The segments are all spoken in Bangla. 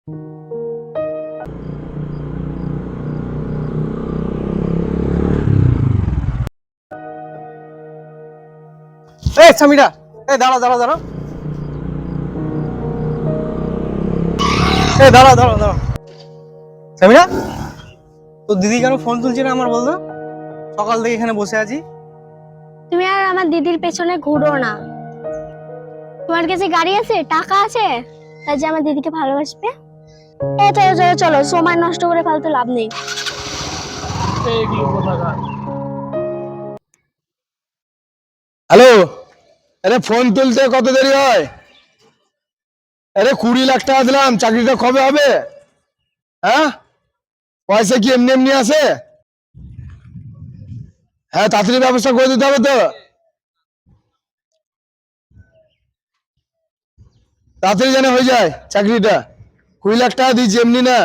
এই সামিরা, এই দাঁড়া দাঁড়া দাঁড়া, এই দাঁড়া দাঁড়া দাঁড়া। সামিরা, তোর দিদি কেন ফোন তুলছে না আমার বলতো? সকাল থেকে এখানে বসে আছি। তুমি আর আমার দিদির পেছনে ঘুরো না। তোমার কাছে গাড়ি আছে, টাকা আছে, তাই যে আমার দিদিকে ভালোবাসবে? এই চলো চলো চলো, সময় নষ্ট করে ফালতু লাভ নেই। হ্যালো, আরে ফোন তুলতে কত দেরি হয়? আরে 20 লাখ টাকা দিলাম, চাকরিটা কবে হবে? হ্যাঁ, পয়সা কি এমনি এমনি আছে? হ্যাঁ, তাড়াতাড়ি ব্যবস্থা করে দিতে হবে তো। তাড়াতাড়ি যেন হয়ে যায় চাকরিটা। 20 লাখ টাকা দিয়েছি, এমনি না।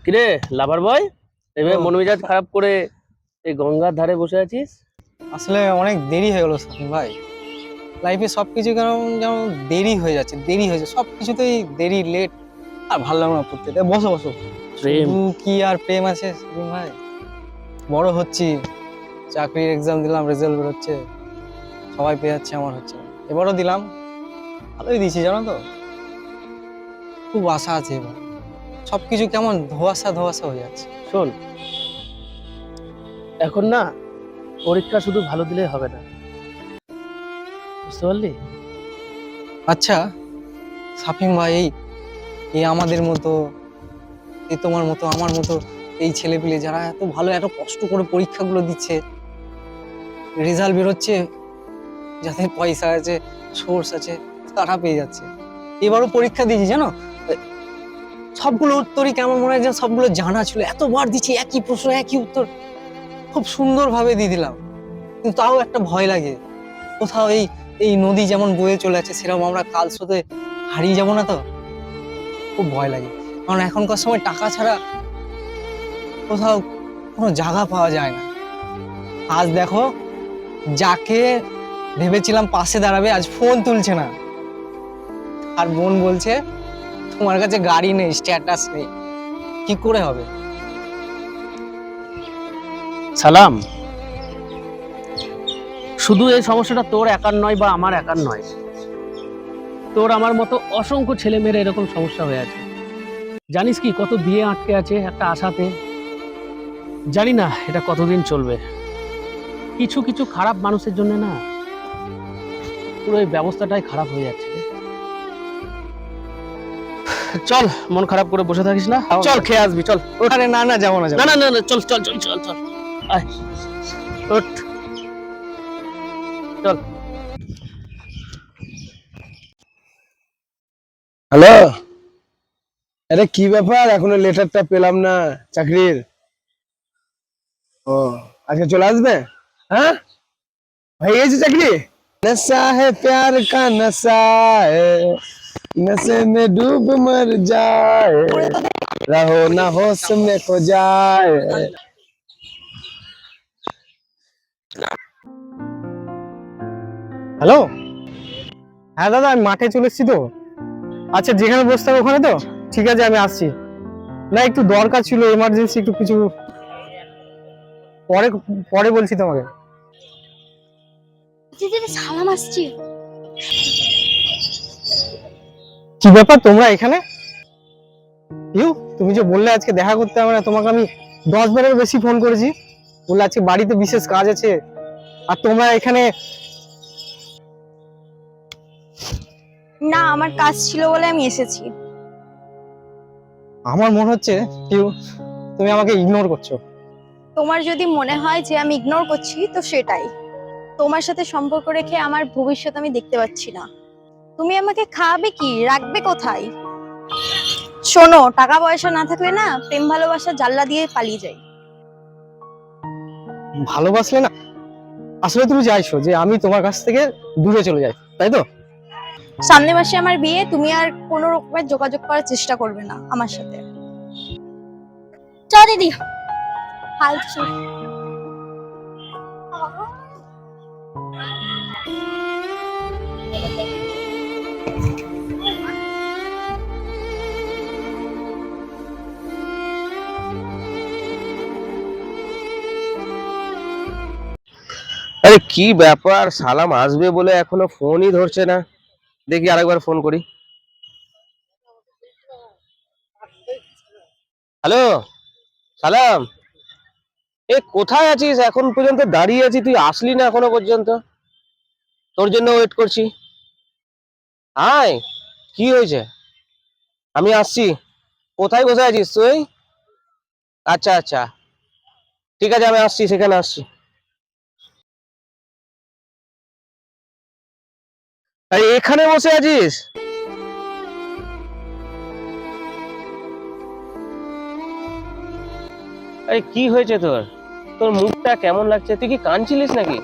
কিরে লাভার বয়, এভাবে মন মেজাজ খারাপ করে এই গঙ্গার ধারে বসে আছিস? আসলে অনেক দেরি হয়ে গেল সাকিব ভাই। লাইফে সবকিছু কেমন যেন দেরি হয়ে যাচ্ছে, দেরি হয়েছে সবকিছুতেই দেরি, লেট। আর ভালো লাগলো না পড়তে। বসো বসো। প্রেম শুধু কি আর প্রেম আছে সাকিব ভাই? বড় হচ্ছি, চাকরির এক্সাম দিলাম, রেজাল্ট বেরোচ্ছে, সবাই পেয়ে যাচ্ছে, আমার হচ্ছে না। এবারও দিলাম, ভালোই দিয়েছি জানো তো। খুব আশা আছে এবার। সবকিছু কেমন ধোঁয়াশা ধোঁয়াশা হয়ে যাচ্ছে। শোন, এখন না পরীক্ষা শুধু ভালো দিলে হবে না, বুঝতে পারলি? আচ্ছা সাফিম ভাই, এই আমাদের মতো, এই তোমার মতো, আমার মতো এই ছেলেপিলে যারা এত ভালো, এত কষ্ট করে পরীক্ষাগুলো দিচ্ছে, রেজাল্ট বেরোচ্ছে, যাদের পয়সা আছে, সোর্স আছে, তারা পেয়ে যাচ্ছে। এবারও পরীক্ষা দিয়েছি জানো, সবগুলো উত্তরই কেমন মনে হয় যেন সবগুলো জানা ছিল। এতবার দিচ্ছি একই প্রশ্ন, একই উত্তর, খুব সুন্দরভাবে দিয়ে দিলাম, কিন্তু তাও একটা ভয় লাগে। কোথাও এই এই নদী যেমন বয়ে চলে আছে, সেরকম আমরা কাল স্রোতে হারিয়ে যাবো না তো? খুব ভয় লাগে। কারণ এখনকার সময় টাকা ছাড়া কোথাও কোনো জায়গা পাওয়া যায় না। আজ দেখো, যাকে ভেবেছিলাম পাশে দাঁড়াবে, আজ ফোন তুলছে না। আর বোন বলছে তোমার কাছে গাড়ি নেই, স্ট্যাটাস নেই। কি করে হবে? সালাম, শুধু এই সমস্যাটা তোর একার নয় বা আমার একার নয়, তোর আমার মতো অসংখ্য ছেলে মেয়ের এরকম সমস্যা হয়ে আছে। জানিস কি, কত বিয়ে আটকে আছে একটা আশাতে। জানি না এটা কতদিন চলবে। কিছু কিছু খারাপ মানুষের জন্য না পুরো এই ব্যবস্থাটাই খারাপ হয়ে যাচ্ছে। চল, মন খারাপ করে বসে থাকিস না, চল খেয়ে আসবি, চল। আরে না না, যাবো না, না না না না, চল চল চল চল চল, আয় ওঠ, চল। হ্যালো, আরে কি ব্যাপার, এখনো লেটারটা পেলাম না চাকরির? ও, আজকে চলে আসবে? হ্যাঁ, হয়ে গেছে চাকরি? नशा है प्यार का नशा है, नशे में डूब मर जाए, रहो ना होश में खो जाए। হ্যালো, হ্যাঁ দাদা, আমি মাঠে চলে এসেছি তো। আচ্ছা, যেখানে বসতে হবে ওখানে তো? ঠিক আছে, আমি আসছি। না, একটু দরকার ছিল, এমার্জেন্সি, একটু কিছু। পরে পরে বলছি তোমাকে। দিদি সালাম আসছি। কি ব্যাপার তোমরা এখানে? তুমি যে বললে আজকে দেখা করতে হবে না, তোমাকে আমি 10 বারের বেশি ফোন করেছি, বললে আজকে বাড়িতে বিশেষ কাজ আছে, আর তোমরা এখানে। না, আমার কাজ ছিল বলে আমি এসেছি। আমার মনে হচ্ছে তুমি আমাকে ইগনোর করছো। তোমার যদি মনে হয় যে আমি ইগনোর করছি, তো সেটাই। তোমার সাথে সম্পর্ক রেখে আমার ভবিষ্যৎ আমি দেখতে পাচ্ছি না। তুমি আমাকে খাওয়াবে কি, রাখবে কোথায়? শোনো, টাকা পয়সা না থাকলে না প্রেম ভালোবাসা জানলা দিয়ে পালিয়ে যায়। ভালোবাসলে না, আসলে তুমি চাইছো যে আমি তোমার কাছ থেকে দূরে চলে যাই, তাই তো? সামনের মাসে আমার বিয়ে, তুমি আর কোনো রকমের যোগাযোগ করার চেষ্টা করবে না আমার সাথে। চ দিদি, হালছি। আরে কি ব্যাপার, সালাম আসবে বলে এখনো ফোনই ধরছে না। দেখি আরেকবার ফোন করি। হ্যালো সালাম, এ কোথায় আছিস? এখন পর্যন্ত দাঁড়িয়ে আছি, তুই আসলি না এখনো পর্যন্ত। তোর জন্য ওয়েট করছি। আয়, কি হয়েছে? আমি আসছি। কোথায় বসে আছিস তুই? আচ্ছা আচ্ছা, ঠিক আছে, আমি আসছি, সেখানে আসছি। আরে এখানে বসে আছিস? আরে কি হয়েছে তোর? তোর মুখটা কেমন লাগছে? তুই কি কাঁদছিলিস নাকি?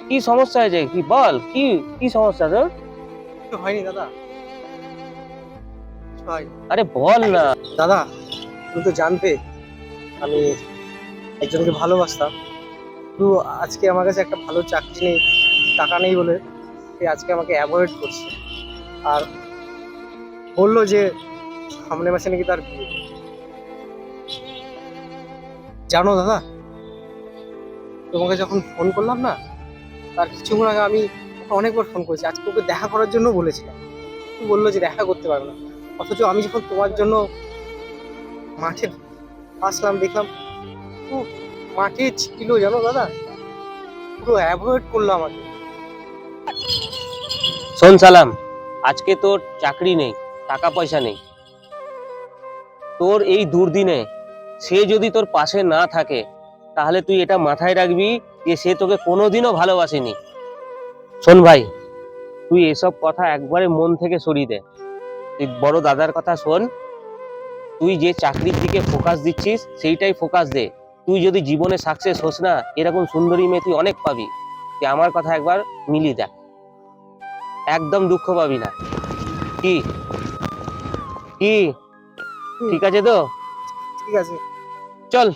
কি সমস্যা হয়েছে? কি বল, কি কি সমস্যা তোর? কিছু হয়নি দাদা, কিছু হয়নি। আরে বল না। দাদা, তুমি তো জানতে আমি একজনকে ভালোবাসতাম, কিন্তু আজকে আমার কাছে একটা ভালো চাকরি নেই, টাকা নেই বলে সে আজকে আমাকে অ্যাভয়েড করছে। আর বললো যে সামনের মাসে নাকি তার বিয়ে। জানো দাদা, তোমাকে যখন ফোন করলাম না, তার কিছুক্ষণ আগে আমি ওকে অনেকবার ফোন করেছি, আজকে ওকে দেখা করার জন্য বলেছিলাম। ও বললো যে দেখা করতে পারবে না। অথচ আমি যখন তোমার জন্য মাঠে আসলাম, দেখলাম ও মাঠে ছিল, জানো দাদা, পুরো অ্যাভয়েড করলো আমাকে। শোন সালাম, আজকে তোর চাকরি নেই, টাকা পয়সা নেই, তোর এই দুর্দিনে সে যদি তোর পাশে না থাকে, তাহলে তুই এটা মাথায় রাখবি যে সে তোকে কোনোদিনও ভালোবাসেনি। শোন ভাই, তুই এসব কথা একবারে মন থেকে সরিয়ে দে। তুই বড় দাদার কথা শোন, তুই যে চাকরির দিকে ফোকাস দিচ্ছিস সেইটাই ফোকাস দে। তুই যদি জীবনে সাকসেস হোস না, এরকম সুন্দরী মেয়ে তুই অনেক পাবি। তুই আমার কথা একবার মিলিয়ে দেখ, একদম দুঃখ পাবি না। কি কি ঠিক আছে তো? ঠিক আছে, চল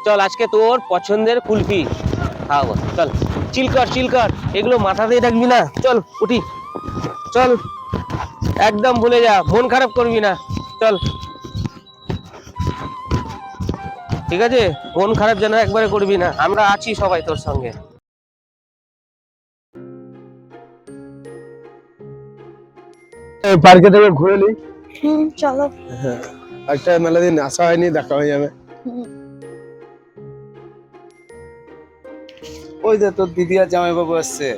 চল, আজকে তোর পছন্দের কুলফি খাওয়াবো, চল। চিলকার চিলকার এগুলো মাথা দিয়ে রাখবি না, চল উঠি, চল, একদম ভুলে যা, মন খারাপ করবি না, চল। ঠিক আছে, মন খারাপ যেন একবারে করবি না, আমরা আছি সবাই তোর সঙ্গে। পার্কে থেকে ঘুরে নি। চলো। একটা মেলা দিন আসা হয়নি, দেখা হয়ে যাবে। ওই যে তোর দিদি আর জামাইবাবু আসছে।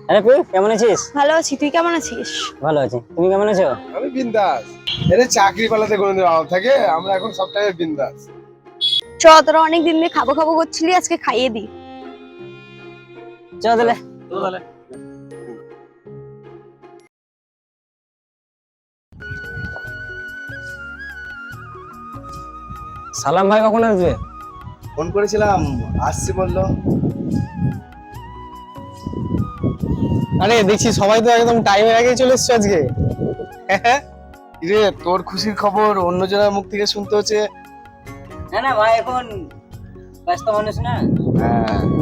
আরে তুই কেমন আছিস? ভালো আছি, তুই কেমন আছিস? ভালো আছি, তুমি কেমন আছো? আমি বিন্দাস। এর চাকরি পালাতে কোনোদিন অভাব থাকে? আমরা এখন সব টাইমে বিন্দাস। চ, তোরা অনেক দিন দিয়ে খাবো খাবো করছিলি, আজকে খাইয়ে দি। চল তাহলে। সালাম ভাই কখন আসবে? ফোন করেছিলাম, আসছি বললো। আরে দেখছি সবাই তো একদম টাইমের আগে চলে এসছো আজকে। রে, তোর খুশির খবর অন্যজনের মুখ থেকে শুনতে হচ্ছে। না না ভাই, এখন ব্যস্ত মানুষ না।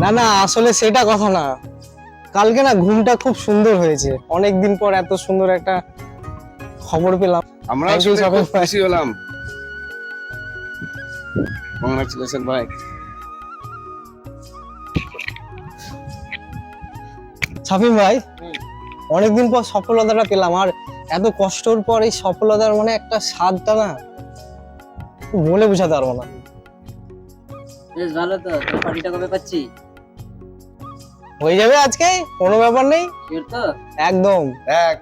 না না, আসলে সেটা কথা না, কালকে না ঘুমটা খুব সুন্দর হয়েছে, অনেকদিন পর এত সুন্দর একটা খবর পেলাম। আমরা Thank you, শুনে সাকিব খুব ভাই। খুশি হলাম। কংগ্রাচুলেশন ভাই। সাফিম ভাই, অনেকদিন পর সফলতাটা পেলাম, আর এত কষ্টর পর এই সফলতার মানে একটা স্বাদটা না বলে বোঝাতে পারবো না। বেশ ভালো তো, তোর পার্টিটা কবে পাচ্ছি? হয়ে যাবে আজকে, কোনো ব্যাপার নেই, শিওর তো? একদম। দেখ,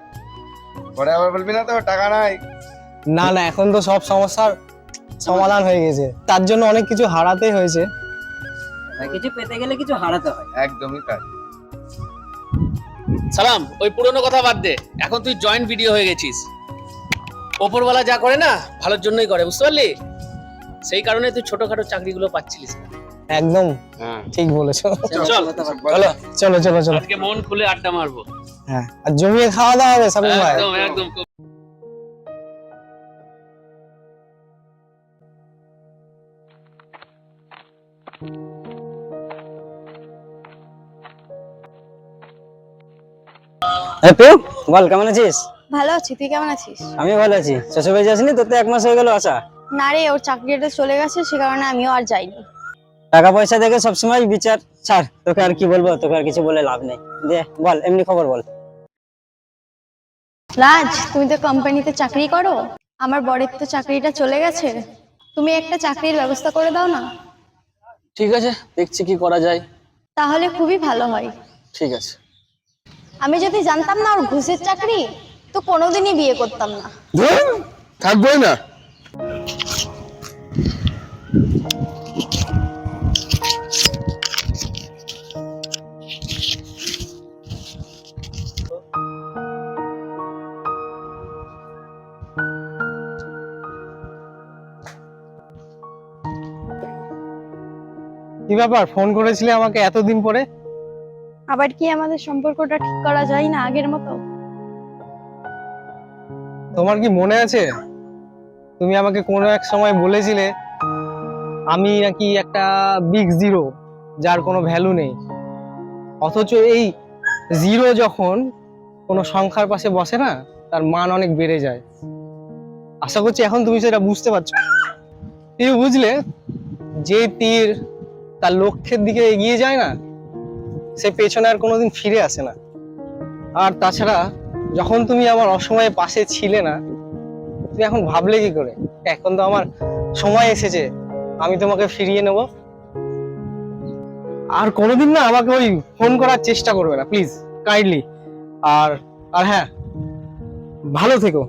পরে আবার বলবি না তো টাকা নাই। না না, এখন তো সব সমস্যার সমাধান হয়ে গেছে, তার জন্য অনেক কিছু হারাতে হয়েছে। ভাই, কিছু পেতে গেলে কিছু হারাতে হয়। একদমই তাই। সালাম, ওই পুরনো কথা বাদ দে, এখন তুই জয়েন্ট ভিডিও হয়ে গেছিস। ওপরওয়ালা যা করে না ভালোর জন্যই করে, বুঝতে পারলি? সেই কারণে তুই ছোটখাটো চাকরিগুলো পাচ্ছিলিস না। একদম হ্যাঁ ঠিক বলেছো। চল চলো চলো চলো চলো। আজকে মন খুলে আড্ডা মারবো। হ্যাঁ, আর জমিয়ে খাওয়া দাওয়া হবে সাবিন ভাই। একদম একদম। পিউ বল কেমন আছিস? ভালো আছি, তুই কেমন আছিস? আমি ভালো আছি। শ্বশুরবাড়ি যাসনি? তোর তো 1 মাস হয়ে গেল আসা। না রে, ওর চাকরিটা চলে গেছে, সে কারণে আমিও আর যাইনি। টাকা পয়সা দেখে সবসময় বিচার ছাড়, তোকে আর কি বলবো, তোকে আর কিছু বলে লাভ নেই। দে বল, এমনি খবর বল। রাজ, তুমি তো কোম্পানিতে চাকরি করো, আমার বরের তো চাকরিটা চলে গেছে, তুমি একটা চাকরির ব্যবস্থা করে দাও না। ঠিক আছে, দেখছি কি করা যায়। তাহলে খুবই ভালো হয়। ঠিক আছে। আমি যদি জানতাম না ওর ঘুষের চাকরি, তো কোনোদিনই বিয়ে করতাম না। ধুর, থাকবোই না। কি ব্যাপার, ফোন করেছিলে আমাকে এতদিন পরে? আবার কি আমাদের সম্পর্কটা ঠিক করা যায় না আগের মতো? তোমার কি মনে আছে তুমি আমাকে কোনো এক সময় বলেছিলে আমি নাকি একটা বিগ জিরো, যার কোনো ভ্যালু নেই, অথচ এই জিরো যখন কোনো সংখ্যার পাশে বসে না, তার মান অনেক বেড়ে যায়। আশা করছি এখন তুমি সেটা বুঝতে পারছো। তুমি বুঝলে, যে তীর তার লক্ষ্যের দিকে এগিয়ে যায় না, সে পেছনে আর কোনোদিন ফিরে আসে না। আর তাছাড়া যখন তুমি আমার অসময়ে পাশে ছিলে না, তুমি এখন ভাবলে কি করে? এখন তো আমার সময় এসেছে, আমি তোমাকে ফিরিয়ে নেব। আর কোনোদিন না আমাকে ওই ফোন করার চেষ্টা করবে না, প্লিজ, কাইন্ডলি। আর আর হ্যাঁ, ভালো থেকো।